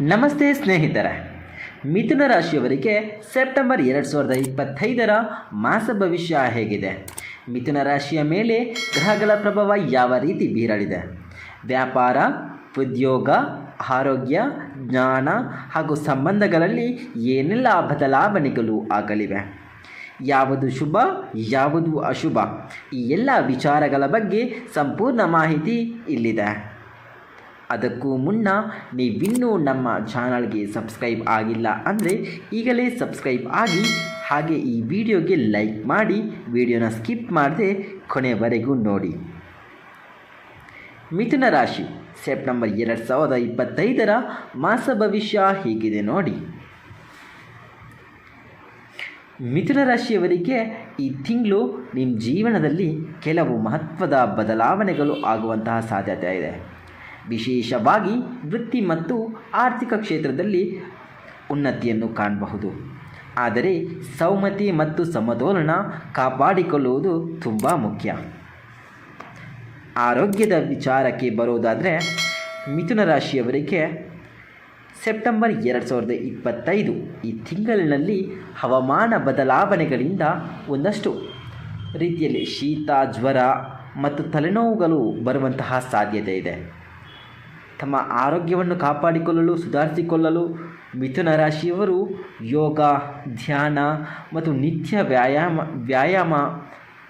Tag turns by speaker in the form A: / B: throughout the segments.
A: ನಮಸ್ತೆ ಸ್ನೇಹಿತರೆ, ಮಿಥುನ ರಾಶಿಯವರಿಗೆ ಸೆಪ್ಟೆಂಬರ್ 2025 ಮಾಸ ಭವಿಷ್ಯ ಹೇಗಿದೆ? ಮಿಥುನ ರಾಶಿಯ ಮೇಲೆ ಗ್ರಹಗಳ ಪ್ರಭಾವ ಯಾವ ರೀತಿ ಬೀರಲಿದೆ? ವ್ಯಾಪಾರ, ಉದ್ಯೋಗ, ಆರೋಗ್ಯ, ಜ್ಞಾನ ಹಾಗೂ ಸಂಬಂಧಗಳಲ್ಲಿ ಏನೆಲ್ಲ ಬದಲಾವಣೆಗಳು ಆಗಲಿವೆ? ಯಾವುದು ಶುಭ, ಯಾವುದು ಅಶುಭ? ಈ ಎಲ್ಲ ವಿಚಾರಗಳ ಬಗ್ಗೆ ಸಂಪೂರ್ಣ ಮಾಹಿತಿ ಇಲ್ಲಿದೆ. ಅದಕ್ಕೂ ಮುನ್ನ ನೀವಿನ್ನೂ ನಮ್ಮ ಚಾನಲ್ಗೆ ಸಬ್ಸ್ಕ್ರೈಬ್ ಆಗಿಲ್ಲ ಅಂದರೆ ಈಗಲೇ ಸಬ್ಸ್ಕ್ರೈಬ್ ಆಗಿ, ಹಾಗೆ ಈ ವಿಡಿಯೋಗೆ ಲೈಕ್ ಮಾಡಿ, ವಿಡಿಯೋನ ಸ್ಕಿಪ್ ಮಾಡದೆ ಕೊನೆವರೆಗೂ ನೋಡಿ. ಮಿಥುನ ರಾಶಿ ಸೆಪ್ಟೆಂಬರ್ 2025 ಮಾಸ ಭವಿಷ್ಯ ಹೀಗಿದೆ ನೋಡಿ. ಮಿಥುನ ರಾಶಿಯವರಿಗೆ ಈ ತಿಂಗಳು ನಿಮ್ಮ ಜೀವನದಲ್ಲಿ ಕೆಲವು ಮಹತ್ವದ ಬದಲಾವಣೆಗಳು ಆಗುವಂತಹ ಸಾಧ್ಯತೆ ಇದೆ. ವಿಶೇಷವಾಗಿ ವೃತ್ತಿ ಮತ್ತು ಆರ್ಥಿಕ ಕ್ಷೇತ್ರದಲ್ಲಿ ಉನ್ನತಿಯನ್ನು ಕಾಣಬಹುದು. ಆದರೆ ಸೌಮ್ಯತೆ ಮತ್ತು ಸಮತೋಲನ ಕಾಪಾಡಿಕೊಳ್ಳುವುದು ತುಂಬ ಮುಖ್ಯ. ಆರೋಗ್ಯದ ವಿಚಾರಕ್ಕೆ ಬರೋದಾದರೆ ಮಿಥುನ ರಾಶಿಯವರಿಗೆ ಸೆಪ್ಟೆಂಬರ್ 2025 ಈ ತಿಂಗಳಿನಲ್ಲಿ ಹವಾಮಾನ ಬದಲಾವಣೆಗಳಿಂದ ಒಂದಷ್ಟು ರೀತಿಯಲ್ಲಿ ಶೀತ, ಜ್ವರ ಮತ್ತು ತಲೆನೋವುಗಳು ಬರುವಂತಹ ಸಾಧ್ಯತೆ ಇದೆ. ತಮ್ಮ ಆರೋಗ್ಯವನ್ನು ಕಾಪಾಡಿಕೊಳ್ಳಲು, ಸುಧಾರಿಸಿಕೊಳ್ಳಲು ಮಿಥುನ ರಾಶಿಯವರು ಯೋಗ, ಧ್ಯಾನ ಮತ್ತು ನಿತ್ಯ ವ್ಯಾಯಾಮ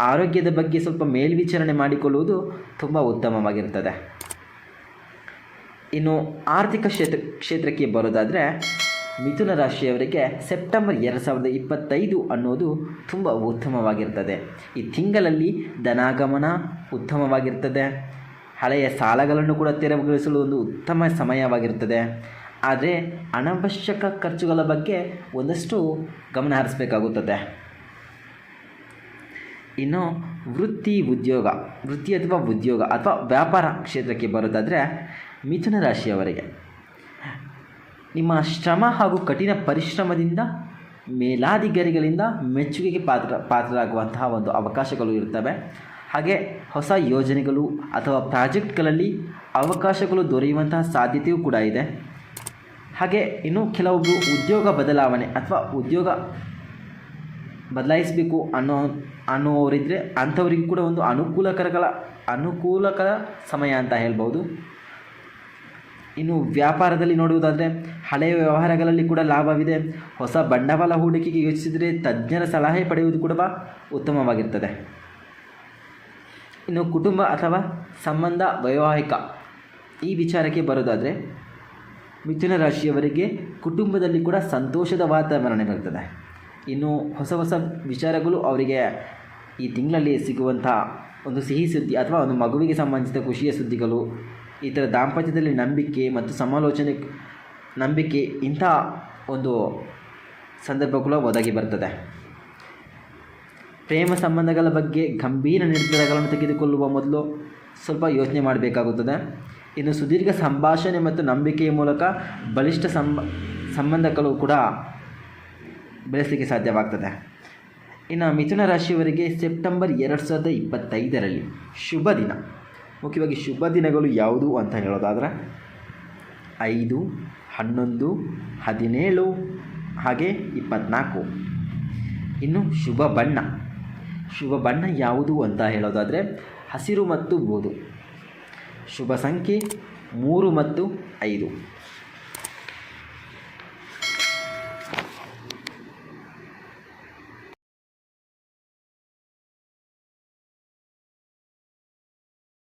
A: ಆರೋಗ್ಯದ ಬಗ್ಗೆ ಸ್ವಲ್ಪ ಮೇಲ್ವಿಚಾರಣೆ ಮಾಡಿಕೊಳ್ಳುವುದು ತುಂಬ ಉತ್ತಮವಾಗಿರುತ್ತದೆ. ಇನ್ನು ಆರ್ಥಿಕ ಕ್ಷೇತ್ರಕ್ಕೆ ಬರೋದಾದರೆ ಮಿಥುನ ರಾಶಿಯವರಿಗೆ ಸೆಪ್ಟೆಂಬರ್ 2025 ಅನ್ನೋದು ತುಂಬ ಉತ್ತಮವಾಗಿರ್ತದೆ. ಈ ತಿಂಗಳಲ್ಲಿ ಧನಾಗಮನ ಉತ್ತಮವಾಗಿರ್ತದೆ. ಹಳೆಯ ಸಾಲಗಳನ್ನು ಕೂಡ ತೆರವುಗೊಳಿಸಲು ಒಂದು ಉತ್ತಮ ಸಮಯವಾಗಿರುತ್ತದೆ. ಆದರೆ ಅನವಶ್ಯಕ ಖರ್ಚುಗಳ ಬಗ್ಗೆ ಒಂದಷ್ಟು ಗಮನ ಹರಿಸಬೇಕಾಗುತ್ತದೆ. ಇನ್ನು ವೃತ್ತಿ ಅಥವಾ ಉದ್ಯೋಗ ಅಥವಾ ವ್ಯಾಪಾರ ಕ್ಷೇತ್ರಕ್ಕೆ ಬರೋದಾದರೆ ಮಿಥುನ ರಾಶಿಯವರಿಗೆ ನಿಮ್ಮ ಶ್ರಮ ಹಾಗೂ ಕಠಿಣ ಪರಿಶ್ರಮದಿಂದ ಮೇಲಾಧಿಕಾರಿಗಳಿಂದ ಮೆಚ್ಚುಗೆಗೆ ಪಾತ್ರರಾಗುವಂತಹ ಒಂದು ಅವಕಾಶಗಳು ಇರ್ತವೆ. ಹಾಗೆ ಹೊಸ ಯೋಜನೆಗಳು ಅಥವಾ ಪ್ರಾಜೆಕ್ಟ್ಗಳಲ್ಲಿ ಅವಕಾಶಗಳು ದೊರೆಯುವಂತಹ ಸಾಧ್ಯತೆಯೂ ಕೂಡ ಇದೆ. ಹಾಗೆ ಇನ್ನು ಕೆಲವೊಬ್ಬರು ಉದ್ಯೋಗ ಬದಲಾವಣೆ ಅಥವಾ ಉದ್ಯೋಗ ಬದಲಾಯಿಸಬೇಕು ಅನ್ನೋರಿದ್ದರೆ ಅಂಥವರಿಗೂ ಕೂಡ ಒಂದು ಅನುಕೂಲಕರ ಸಮಯ ಅಂತ ಹೇಳ್ಬೋದು. ಇನ್ನು ವ್ಯಾಪಾರದಲ್ಲಿ ನೋಡುವುದಾದರೆ ಹಳೆಯ ವ್ಯವಹಾರಗಳಲ್ಲಿ ಕೂಡ ಲಾಭವಿದೆ. ಹೊಸ ಬಂಡವಾಳ ಹೂಡಿಕೆಗೆ ಯೋಚಿಸಿದರೆ ತಜ್ಞರ ಸಲಹೆ ಪಡೆಯುವುದು ಕೂಡ ಉತ್ತಮವಾಗಿರ್ತದೆ. ಇನ್ನು ಕುಟುಂಬ ಅಥವಾ ಸಂಬಂಧ, ವೈವಾಹಿಕ ಈ ವಿಚಾರಕ್ಕೆ ಬರೋದಾದರೆ ಮಿಥುನ ರಾಶಿಯವರಿಗೆ ಕುಟುಂಬದಲ್ಲಿ ಕೂಡ ಸಂತೋಷದ ವಾತಾವರಣ ಇರುತ್ತದೆ. ಇನ್ನು ಹೊಸ ಹೊಸ ವಿಚಾರಗಳು ಅವರಿಗೆ ಈ ತಿಂಗಳಲ್ಲಿ ಸಿಗುವಂಥ ಒಂದು ಸಿಹಿ ಸುದ್ದಿ ಅಥವಾ ಒಂದು ಮಗುವಿಗೆ ಸಂಬಂಧಿಸಿದ ಖುಷಿಯ ಸುದ್ದಿಗಳು, ಈ ಥರ ದಾಂಪತ್ಯದಲ್ಲಿ ನಂಬಿಕೆ ಮತ್ತು ನಂಬಿಕೆ ಇಂಥ ಒಂದು ಸಂದರ್ಭಗಳು ಒದಗಿ ಬರ್ತದೆ. ಪ್ರೇಮ ಸಂಬಂಧಗಳ ಬಗ್ಗೆ ಗಂಭೀರ ನಿರ್ಧಾರಗಳನ್ನು ತೆಗೆದುಕೊಳ್ಳುವ ಮೊದಲು ಸ್ವಲ್ಪ ಯೋಚನೆ ಮಾಡಬೇಕಾಗುತ್ತದೆ. ಇನ್ನು ಸುದೀರ್ಘ ಸಂಭಾಷಣೆ ಮತ್ತು ನಂಬಿಕೆಯ ಮೂಲಕ ಬಲಿಷ್ಠ ಸಂಬಂಧಗಳು ಕೂಡ ಬೆಳೆಸಲಿಕ್ಕೆ ಸಾಧ್ಯವಾಗ್ತದೆ. ಇನ್ನು ಮಿಥುನ ರಾಶಿಯವರಿಗೆ ಸೆಪ್ಟೆಂಬರ್ 2025 ಶುಭ ದಿನ, ಮುಖ್ಯವಾಗಿ ಶುಭ ದಿನಗಳು ಯಾವುದು ಅಂತ ಹೇಳೋದಾದರೆ 5, 11, 17 ಹಾಗೆ 24. ಇನ್ನು ಶುಭ ಬಣ್ಣ ಯಾವುದು ಅಂತ ಹೇಳೋದಾದರೆ ಹಸಿರು ಮತ್ತು ಬೂದು. ಶುಭ ಸಂಖ್ಯೆ 3 ಮತ್ತು 5.